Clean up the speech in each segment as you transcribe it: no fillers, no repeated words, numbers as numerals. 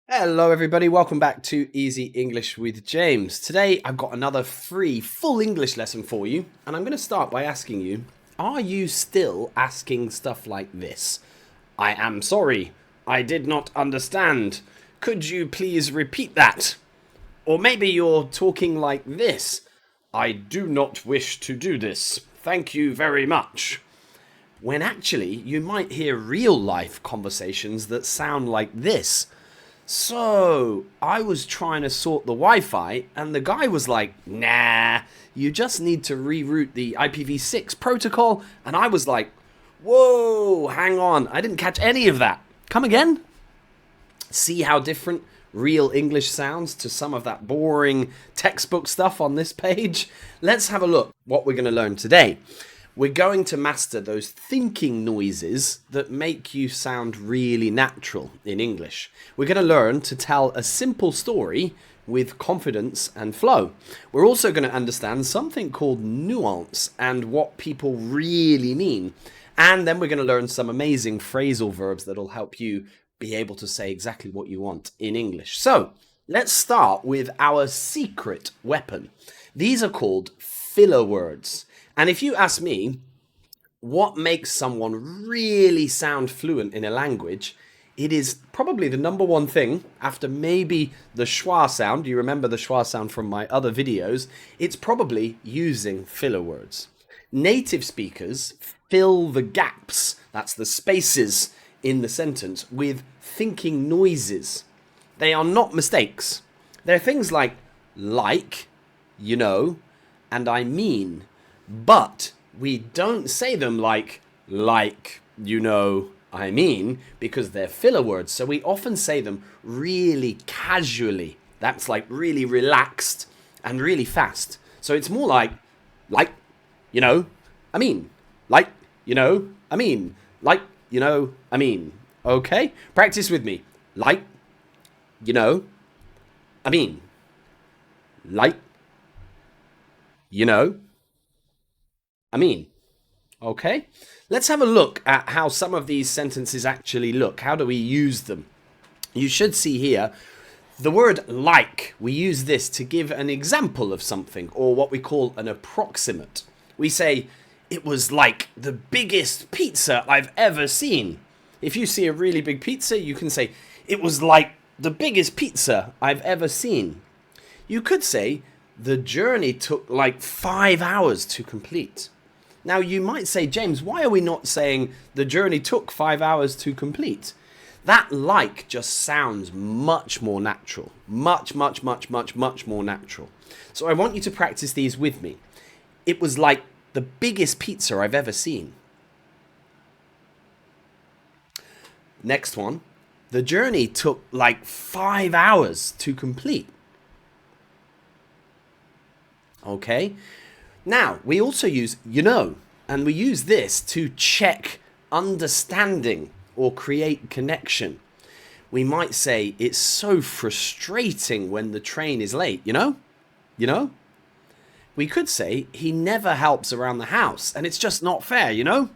Hello, everybody. Welcome back to Easy English with James. Today, I've got another free full English lesson for you, and I'm going to start by asking you, are you still asking stuff like this? I am sorry. I did not understand. Could you please repeat that? Or maybe you're talking like this. I do not wish to do this. Thank you very much. When actually, you might hear real life conversations that sound like this. So, I was trying to sort the Wi Fi, and the guy was like, nah, you just need to reroute the IPv6 protocol. And I was like, whoa, hang on, I didn't catch any of that. Come again? See how different real English sounds to some of that boring textbook stuff on this page? Let's have a look what we're going to learn today. We're going to master those thinking noises that make you sound really natural in English. We're going to learn to tell a simple story with confidence and flow. We're also going to understand something called nuance and what people really mean. And then we're going to learn some amazing phrasal verbs that'll help you be able to say exactly what you want in English. So let's start with our secret weapon. These are called filler words. And if you ask me, what makes someone really sound fluent in a language, it is probably the number one thing after maybe the schwa sound. You remember the schwa sound from my other videos? It's probably using filler words. Native speakers fill the gaps, that's the spaces in the sentence, with thinking noises. They are not mistakes. They're things like, you know, and I mean. But we don't say them like, you know, I mean, because they're filler words. So we often say them really casually. That's like really relaxed and really fast. So it's more like, you know, I mean, you know, I mean, you know, I mean. Okay? Practice with me. You know, I mean, like, you know, I mean. Okay? Let's have a look at how some of these sentences actually look. How do we use them? You should see here the word like. We use this to give an example of something, or what we call an approximate. We say, it was like the biggest pizza I've ever seen. If you see a really big pizza, you can say, it was like the biggest pizza I've ever seen. You could say, the journey took like 5 hours to complete. Now, you might say, James, why are we not saying the journey took 5 hours to complete? That like just sounds much more natural. Much more natural. So I want you to practice these with me. It was like the biggest pizza I've ever seen. Next one. The journey took like 5 hours to complete. Okay? Now, we also use you know, and we use this to check understanding or create connection. We might say, it's so frustrating when the train is late, you know? You know? We could say, he never helps around the house, and it's just not fair, you know?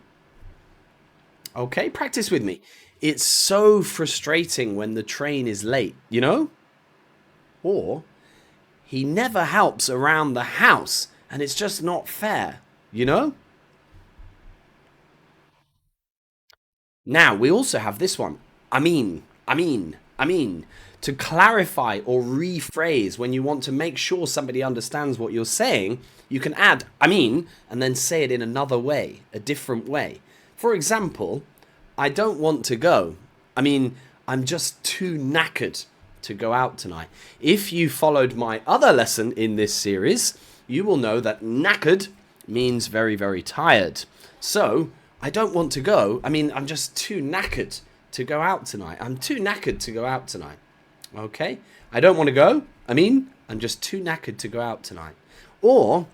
Okay, practice with me. It's so frustrating when the train is late, you know? Or, he never helps around the house, and it's just not fair, you know? Now, we also have this one. I mean. To clarify or rephrase when you want to make sure somebody understands what you're saying, you can add I mean and then say it in another way, a different way. For example, I don't want to go. I mean, I'm just too knackered to go out tonight. If you followed my other lesson in this series, you will know that knackered means very, very tired. So, I don't want to go. I mean, I'm just too knackered to go out tonight. I'm too knackered to go out tonight. Okay? I don't want to go. I mean, I'm just too knackered to go out tonight. Or,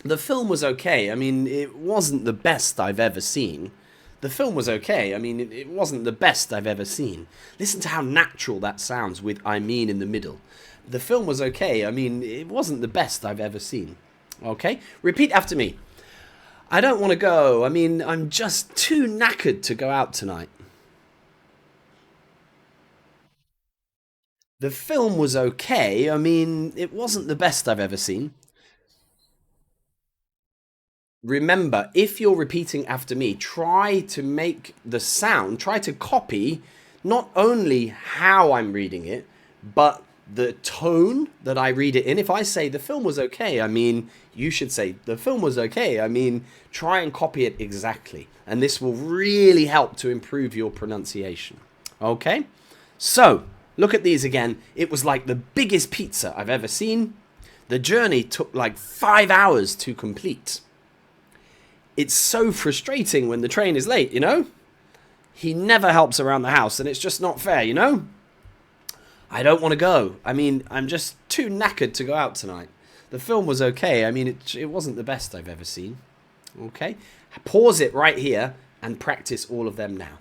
the film was okay. I mean, it wasn't the best I've ever seen. The film was okay. I mean, it wasn't the best I've ever seen. Listen to how natural that sounds with I mean in the middle. The film was okay. I mean, it wasn't the best I've ever seen. Okay? Repeat after me. I don't want to go. I mean, I'm just too knackered to go out tonight. The film was okay. I mean, it wasn't the best I've ever seen. Remember, if you're repeating after me, try to make the sound, try to copy not only how I'm reading it, but the tone that I read it in. If I say the film was okay, I mean, you should say the film was okay. I mean, try and copy it exactly. And this will really help to improve your pronunciation. Okay? So, look at these again. It was like the biggest pizza I've ever seen. The journey took like 5 hours to complete. It's so frustrating when the train is late, you know? He never helps around the house, and it's just not fair, you know? I don't want to go. I mean, I'm just too knackered to go out tonight. The film was okay. I mean, it wasn't the best I've ever seen. Okay? Pause it right here and practice all of them now.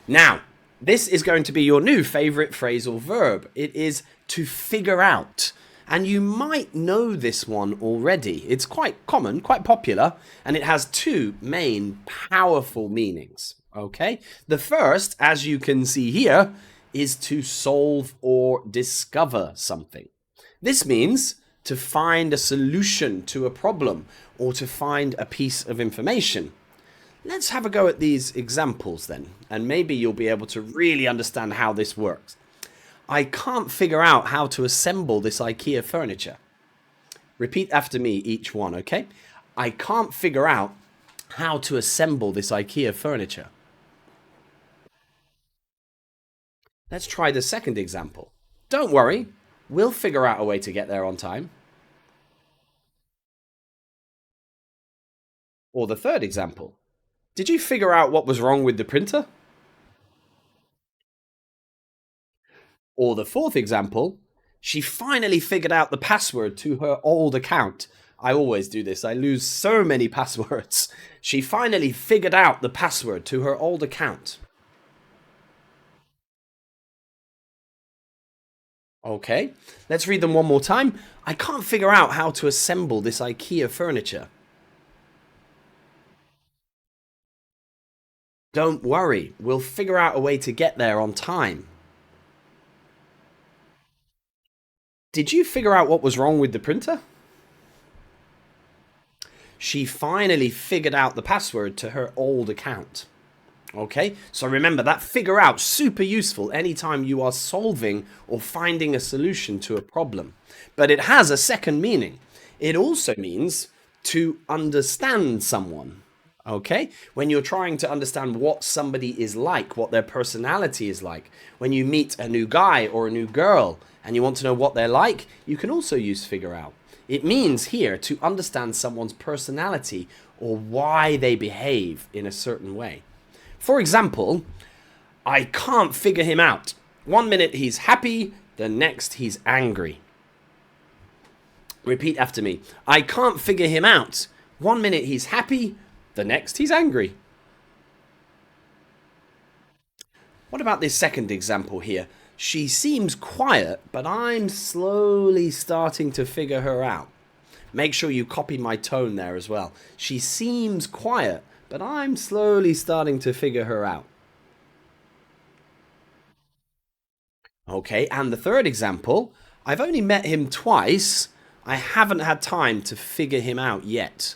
Now, this is going to be your new favorite phrasal verb. It is to figure out. And you might know this one already. It's quite common, quite popular, and it has two main powerful meanings. Okay? The first, as you can see here, is to solve or discover something. This means to find a solution to a problem or to find a piece of information. Let's have a go at these examples then, and maybe you'll be able to really understand how this works. I can't figure out how to assemble this IKEA furniture. Repeat after me each one, okay? I can't figure out how to assemble this IKEA furniture. Let's try the second example. Don't worry, we'll figure out a way to get there on time. Or the third example. Did you figure out what was wrong with the printer? Or the fourth example, she finally figured out the password to her old account. I always do this. I lose so many passwords. She finally figured out the password to her old account. Okay, let's read them one more time. I can't figure out how to assemble this IKEA furniture. Don't worry, we'll figure out a way to get there on time. Did you figure out what was wrong with the printer? She finally figured out the password to her old account. Okay, so remember that figure out, super useful anytime you are solving or finding a solution to a problem. But it has a second meaning. It also means to understand someone. Okay, when you're trying to understand what somebody is like, what their personality is like, when you meet a new guy or a new girl and you want to know what they're like, you can also use figure out. It means here to understand someone's personality or why they behave in a certain way. For example, I can't figure him out. One minute he's happy, the next he's angry. Repeat after me. I can't figure him out. One minute he's happy, the next he's angry. What about this second example here? She seems quiet, but I'm slowly starting to figure her out. Make sure you copy my tone there as well. She seems quiet, but I'm slowly starting to figure her out. Okay, and the third example, I've only met him twice. I haven't had time to figure him out yet.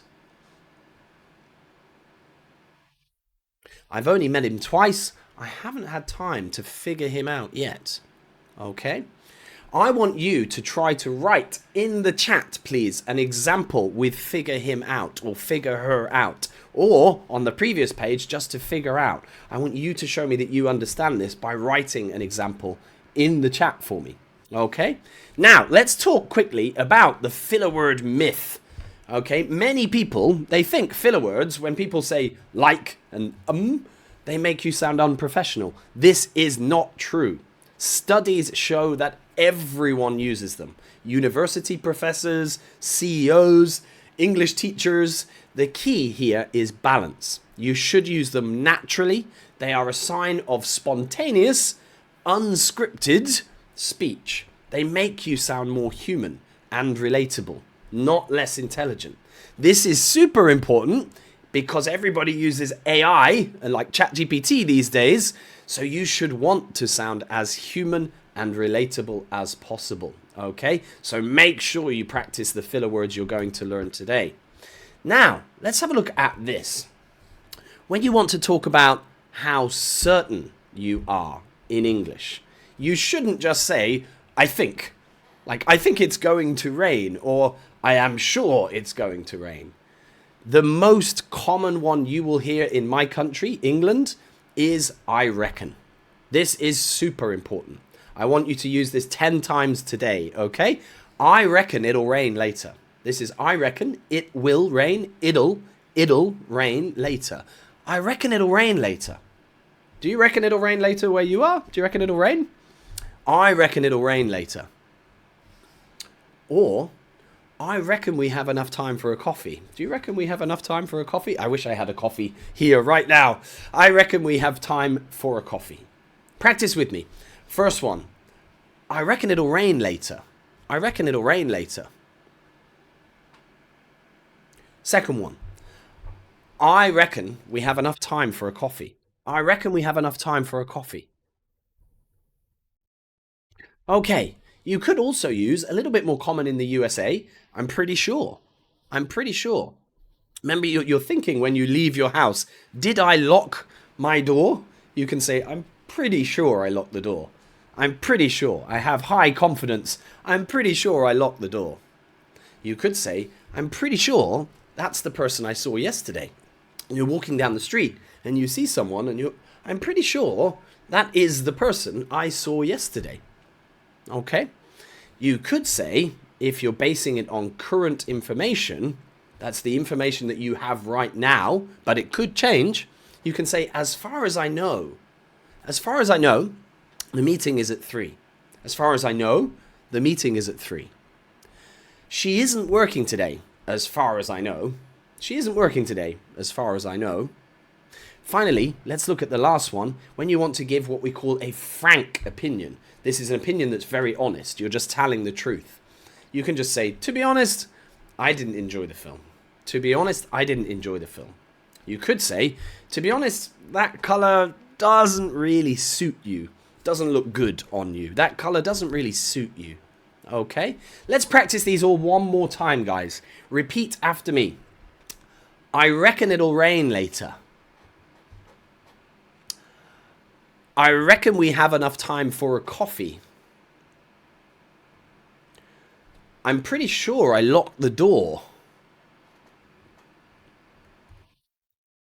I've only met him twice. I haven't had time to figure him out yet. Okay? I want you to try to write in the chat, please, an example with figure him out or figure her out. Or on the previous page, just to figure out. I want you to show me that you understand this by writing an example in the chat for me. Okay? Now, let's talk quickly about the filler word myth. Okay? Many people, they think filler words, when people say like and they make you sound unprofessional. This is not true. Studies show that everyone uses them. University professors, CEOs, English teachers. The key here is balance. You should use them naturally. They are a sign of spontaneous, unscripted speech. They make you sound more human and relatable, not less intelligent. This is super important because everybody uses AI, like ChatGPT these days. So you should want to sound as human and relatable as possible. Okay? So make sure you practice the filler words you're going to learn today. Now, let's have a look at this. When you want to talk about how certain you are in English, you shouldn't just say, I think. Like, I think it's going to rain, or I am sure it's going to rain. The most common one you will hear in my country, England, is I reckon. This is super important. I want you to use this 10 times today, okay? I reckon it'll rain later. This is I reckon it will rain. It'll rain later. I reckon it'll rain later. Do you reckon it'll rain later where you are? Do you reckon it'll rain? I reckon it'll rain later. Or, I reckon we have enough time for a coffee. Do you reckon we have enough time for a coffee? I wish I had a coffee here right now. I reckon we have time for a coffee. Practice with me. First one. I reckon it'll rain later. I reckon it'll rain later. Second one. I reckon we have enough time for a coffee. I reckon we have enough time for a coffee. Okay, you could also use a little bit more common in the USA. I'm pretty sure. I'm pretty sure. Remember, you're thinking when you leave your house, did I lock my door? You can say, I'm pretty sure I locked the door. I'm pretty sure. I have high confidence. I'm pretty sure I locked the door. You could say, I'm pretty sure that's the person I saw yesterday. You're walking down the street and you see someone and I'm pretty sure that is the person I saw yesterday. Okay? You could say, if you're basing it on current information, that's the information that you have right now, but it could change. You can say, as far as I know, the meeting is at 3. As far as I know, the meeting is at 3. She isn't working today, as far as I know. She isn't working today, as far as I know. Finally, let's look at the last one, when you want to give what we call a frank opinion. This is an opinion that's very honest. You're just telling the truth. You can just say, to be honest, I didn't enjoy the film. To be honest, I didn't enjoy the film. You could say, to be honest, that color doesn't really suit you. Doesn't look good on you. That color doesn't really suit you. Okay? Let's practice these all one more time, guys. Repeat after me. I reckon it'll rain later. I reckon we have enough time for a coffee. I'm pretty sure I locked the door.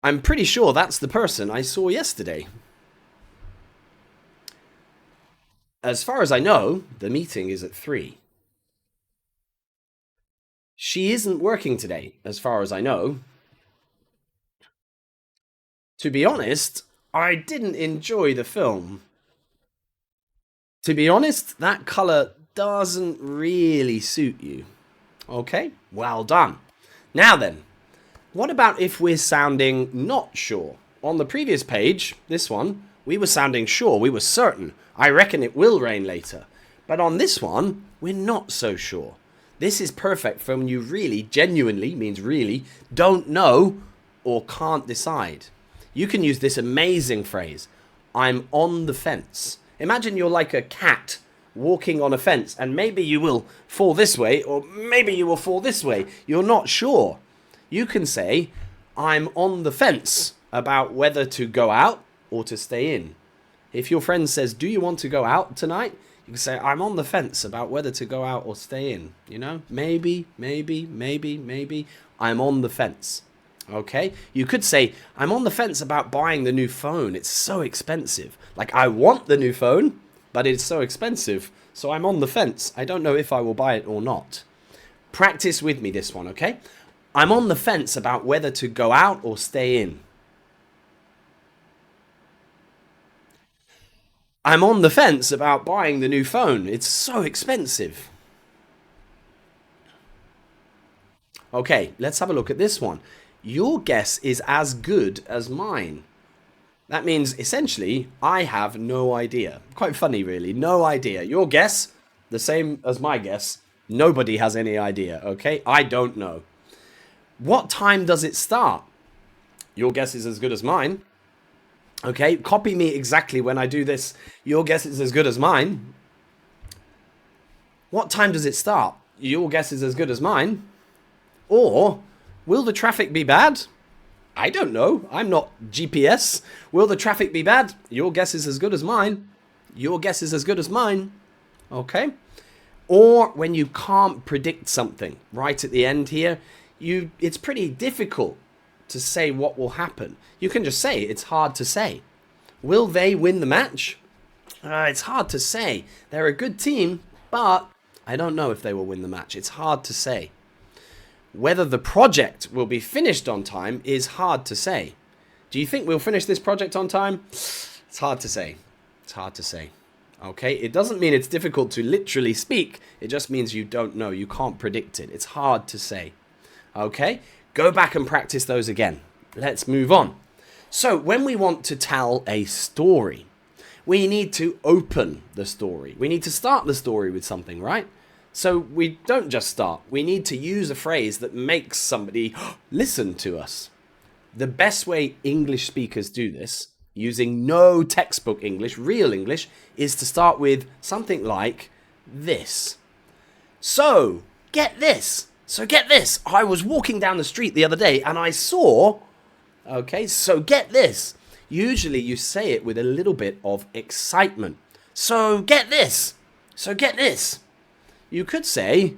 I'm pretty sure that's the person I saw yesterday. As far as I know, the meeting is at 3. She isn't working today, as far as I know. To be honest, I didn't enjoy the film. To be honest, that color doesn't really suit you. Okay, well done. Now then, what about if we're sounding not sure? On the previous page, this one, we were sounding sure, we were certain. I reckon it will rain later. But on this one, we're not so sure. This is perfect for when you really, genuinely, means really, don't know or can't decide. You can use this amazing phrase, I'm on the fence. Imagine you're like a cat walking on a fence and maybe you will fall this way or maybe you will fall this way. You're not sure. You can say, I'm on the fence about whether to go out or to stay in. If your friend says, do you want to go out tonight? You can say, I'm on the fence about whether to go out or stay in. You know, maybe, I'm on the fence. Okay? You could say, I'm on the fence about buying the new phone. It's so expensive. Like, I want the new phone, but it's so expensive. So I'm on the fence. I don't know if I will buy it or not. Practice with me this one, okay? I'm on the fence about whether to go out or stay in. I'm on the fence about buying the new phone. It's so expensive. Okay, let's have a look at this one. Your guess is as good as mine. That means, essentially, I have no idea. Quite funny, really. No idea. Your guess, the same as my guess. Nobody has any idea, okay? I don't know. What time does it start? Your guess is as good as mine. Okay, copy me exactly when I do this. Your guess is as good as mine. What time does it start? Your guess is as good as mine. Or, will the traffic be bad? I don't know. I'm not GPS. Will the traffic be bad? Your guess is as good as mine. Your guess is as good as mine. Okay? Or when you can't predict something right at the end here, it's pretty difficult to say what will happen. You can just say it's hard to say. Will they win the match? It's hard to say. They're a good team, but I don't know if they will win the match. It's hard to say. Whether the project will be finished on time is hard to say. Do you think we'll finish this project on time? It's hard to say. It's hard to say. Okay, it doesn't mean it's difficult to literally speak. It just means you don't know. You can't predict it. It's hard to say. Okay, go back and practice those again. Let's move on. So when we want to tell a story, we need to open the story. We need to start the story with something, right? So we don't just start. We need to use a phrase that makes somebody listen to us. The best way English speakers do this, using no textbook English, real English, is to start with something like this. So, get this. I was walking down the street the other day and I saw... Okay, so get this. Usually you say it with a little bit of excitement. So get this. You could say,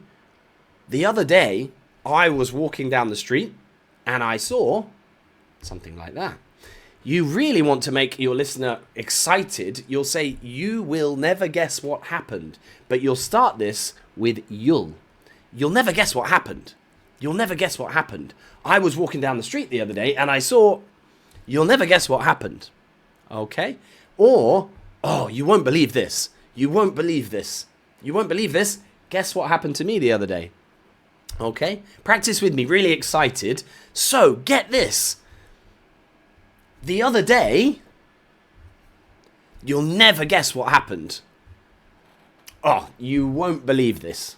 the other day I was walking down the street and I saw something like that. You really want to make your listener excited. You'll say, you will never guess what happened. But you'll start this with you'll. You'll never guess what happened. You'll never guess what happened. I was walking down the street the other day and I saw... You'll never guess what happened. Okay? Or, oh, you won't believe this. You won't believe this. You won't believe this. Guess what happened to me the other day. Okay? Practice with me. Really excited. So, get this. The other day, you'll never guess what happened. Oh, you won't believe this.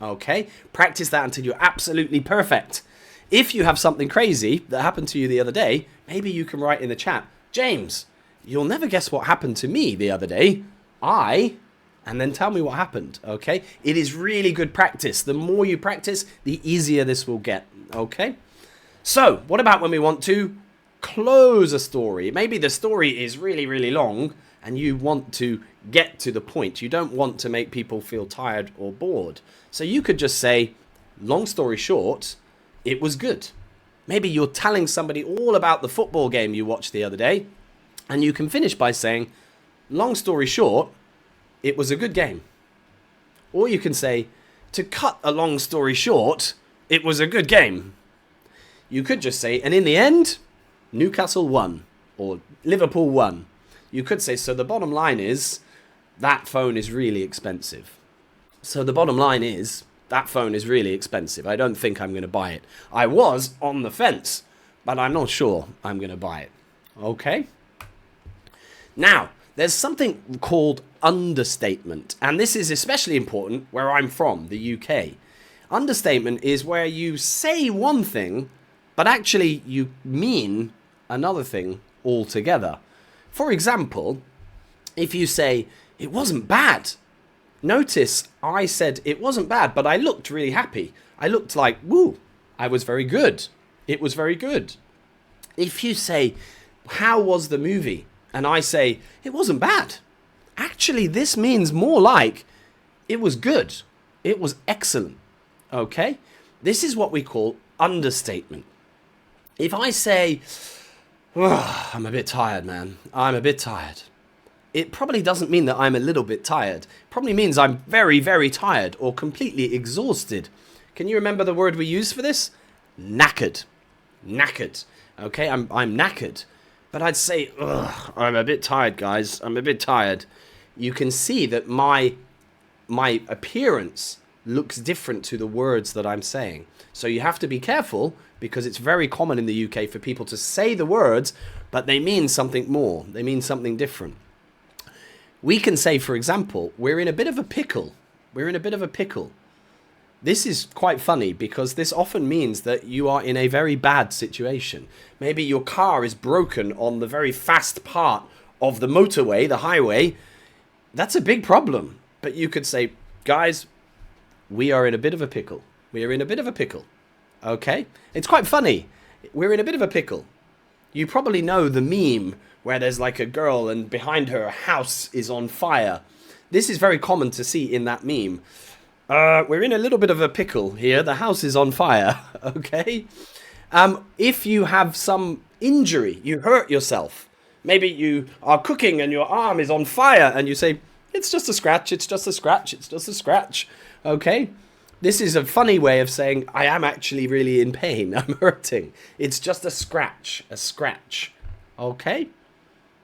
Okay? Practice that until you're absolutely perfect. If you have something crazy that happened to you the other day, maybe you can write in the chat, James, you'll never guess what happened to me the other day. And then tell me what happened, okay? It is really good practice. The more you practice, the easier this will get, okay? So, what about when we want to close a story? Maybe the story is really, really long and you want to get to the point. You don't want to make people feel tired or bored. So you could just say, long story short, it was good. Maybe you're telling somebody all about the football game you watched the other day, and you can finish by saying, long story short, it was a good game. Or you can say, to cut a long story short, it was a good game. You could just say, and in the end, Newcastle won, or Liverpool won. You could say, so the bottom line is, that phone is really expensive. So the bottom line is, that phone is really expensive. I don't think I'm going to buy it. I was on the fence, but I'm not sure I'm going to buy it. Okay? Now, there's something called understatement, and this is especially important where I'm from, the UK. Understatement is where you say one thing, but actually you mean another thing altogether. For example, if you say, it wasn't bad. Notice I said it wasn't bad, but I looked really happy. I looked like, woo, I was very good. It was very good. If you say, how was the movie? And I say, it wasn't bad. Actually, this means more like, it was good. It was excellent. Okay? This is what we call understatement. If I say, oh, I'm a bit tired, man. I'm a bit tired. It probably doesn't mean that I'm a little bit tired. It probably means I'm very, very tired or completely exhausted. Can you remember the word we use for this? Knackered. Knackered. Okay, I'm knackered. But I'd say, ugh, I'm a bit tired, guys. I'm a bit tired. You can see that my appearance looks different to the words that I'm saying. So you have to be careful because it's very common in the UK for people to say the words, but they mean something more. They mean something different. We can say, for example, we're in a bit of a pickle. We're in a bit of a pickle. This is quite funny because this often means that you are in a very bad situation. Maybe your car is broken on the very fast part of the motorway, the highway. That's a big problem. But you could say, guys, we are in a bit of a pickle. We are in a bit of a pickle. Okay? It's quite funny. We're in a bit of a pickle. You probably know the meme where there's like a girl and behind her a house is on fire. This is very common to see in that meme. We're in a little bit of a pickle here. The house is on fire. Okay? If you have some injury, you hurt yourself. Maybe you are cooking and your arm is on fire and you say, it's just a scratch, it's just a scratch, it's just a scratch. Okay? This is a funny way of saying, I am actually really in pain. I'm hurting. It's just a scratch. A scratch. Okay?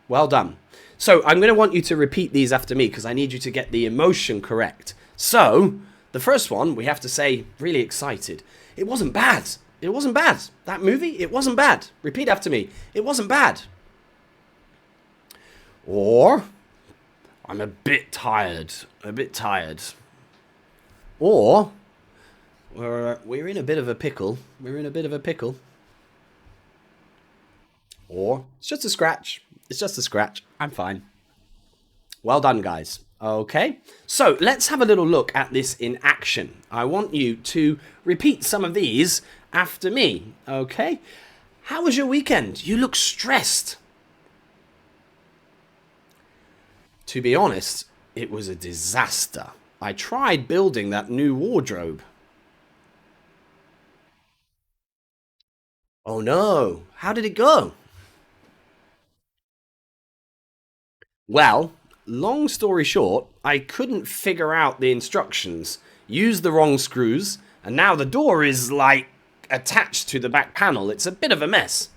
Well done. So I'm going to want you to repeat these after me because I need you to get the emotion correct. So, the first one, we have to say, really excited. It wasn't bad. It wasn't bad. That movie, it wasn't bad. Repeat after me. It wasn't bad. Or, I'm a bit tired. A bit tired. Or, we're in a bit of a pickle. We're in a bit of a pickle. Or, it's just a scratch. It's just a scratch. I'm fine. Well done, guys. Okay, so let's have a little look at this in action. I want you to repeat some of these after me. Okay, how was your weekend? You look stressed. To be honest, it was a disaster. I tried building that new wardrobe. Oh no, how did it go? Well, long story short, I couldn't figure out the instructions, used the wrong screws, and now the door is, like, attached to the back panel. It's a bit of a mess.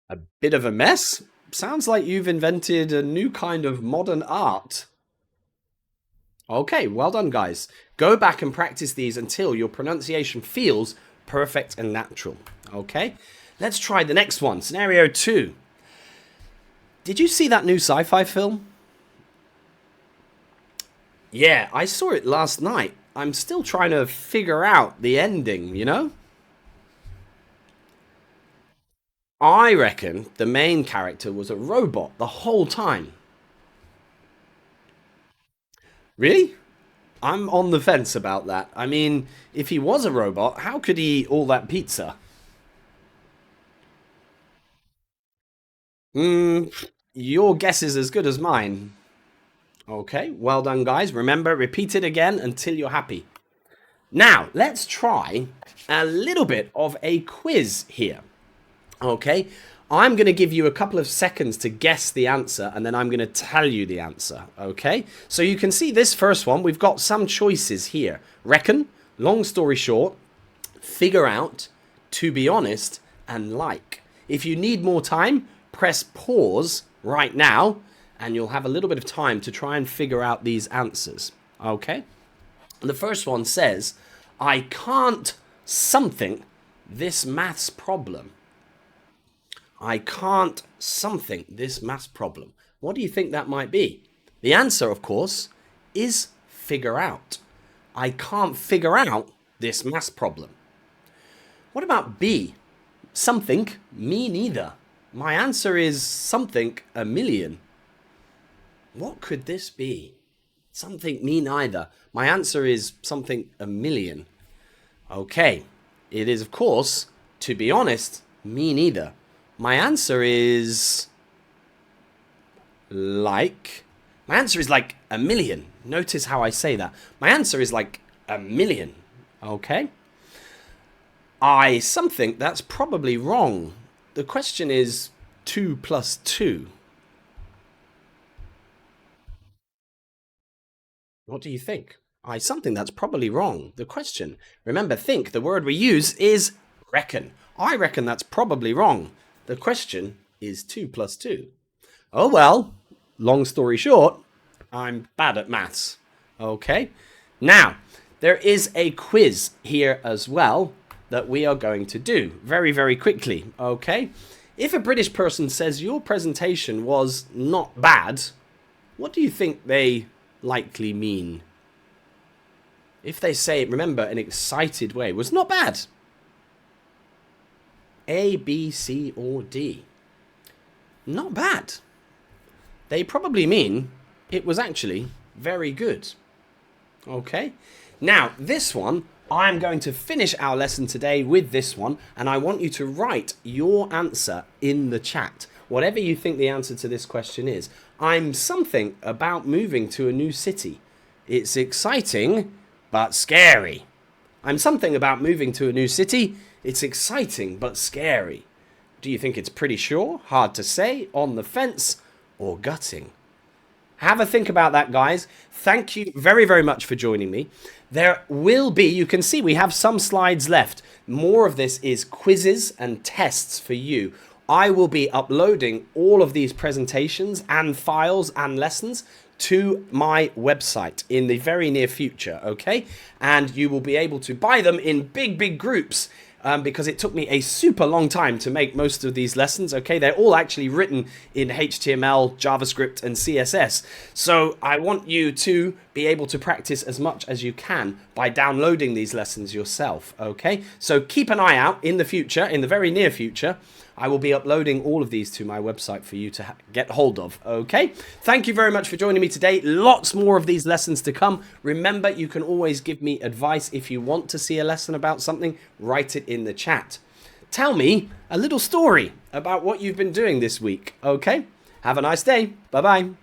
A bit of a mess? Sounds like you've invented a new kind of modern art. Okay, well done, guys. Go back and practice these until your pronunciation feels perfect and natural. Okay? Let's try the next one. Scenario 2. Did you see that new sci-fi film? Yeah, I saw it last night. I'm still trying to figure out the ending, you know? I reckon the main character was a robot the whole time. Really? I'm on the fence about that. I mean, if he was a robot, how could he eat all that pizza? Your guess is as good as mine. Okay, well done, guys. Remember, repeat it again until you're happy. Now, let's try a little bit of a quiz here. Okay, I'm going to give you a couple of seconds to guess the answer, and then I'm going to tell you the answer. Okay, so you can see this first one. We've got some choices here. Reckon, long story short, figure out, to be honest, and like. If you need more time, press pause right now, and you'll have a little bit of time to try and figure out these answers. Okay? The first one says, I can't something this maths problem. I can't something this maths problem. What do you think that might be? The answer, of course, is figure out. I can't figure out this maths problem. What about B? Something, me neither. My answer is something, a million. What could this be? Something, me neither. My answer is something, a million. Okay, it is, of course, to be honest, me neither. My answer is like... My answer is like a million. Notice how I say that. My answer is like a million. Okay? I something that's probably wrong. The question is 2 plus 2. What do you think? I something that's probably wrong. The question, remember, think, the word we use is reckon. I reckon that's probably wrong. The question is 2 plus 2. Oh well, long story short, I'm bad at maths. Okay? Now, there is a quiz here as well that we are going to do very, very quickly. Okay? If a British person says your presentation was not bad, What do you think they likely mean? If they say, remember, an excited way was not bad. A, B, C, or D. Not bad. They probably mean it was actually very good. Okay. Now, this one, I'm going to finish our lesson today with this one, and I want you to write your answer in the chat. Whatever you think the answer to this question is. I'm something about moving to a new city. It's exciting, but scary. I'm something about moving to a new city. It's exciting, but scary. Do you think it's pretty sure, hard to say, on the fence, or gutting? Have a think about that, guys. Thank you very, very much for joining me. There will be, you can see we have some slides left. More of this is quizzes and tests for you. I will be uploading all of these presentations and files and lessons to my website in the very near future, okay? And you will be able to buy them in big, big groups because it took me a super long time to make most of these lessons, okay? They're all actually written in HTML, JavaScript, and CSS. So I want you to be able to practice as much as you can by downloading these lessons yourself, okay? So keep an eye out in the future, in the very near future. I will be uploading all of these to my website for you to get hold of, okay? Thank you very much for joining me today. Lots more of these lessons to come. Remember, you can always give me advice if you want to see a lesson about something. Write it in the chat. Tell me a little story about what you've been doing this week, okay? Have a nice day. Bye-bye.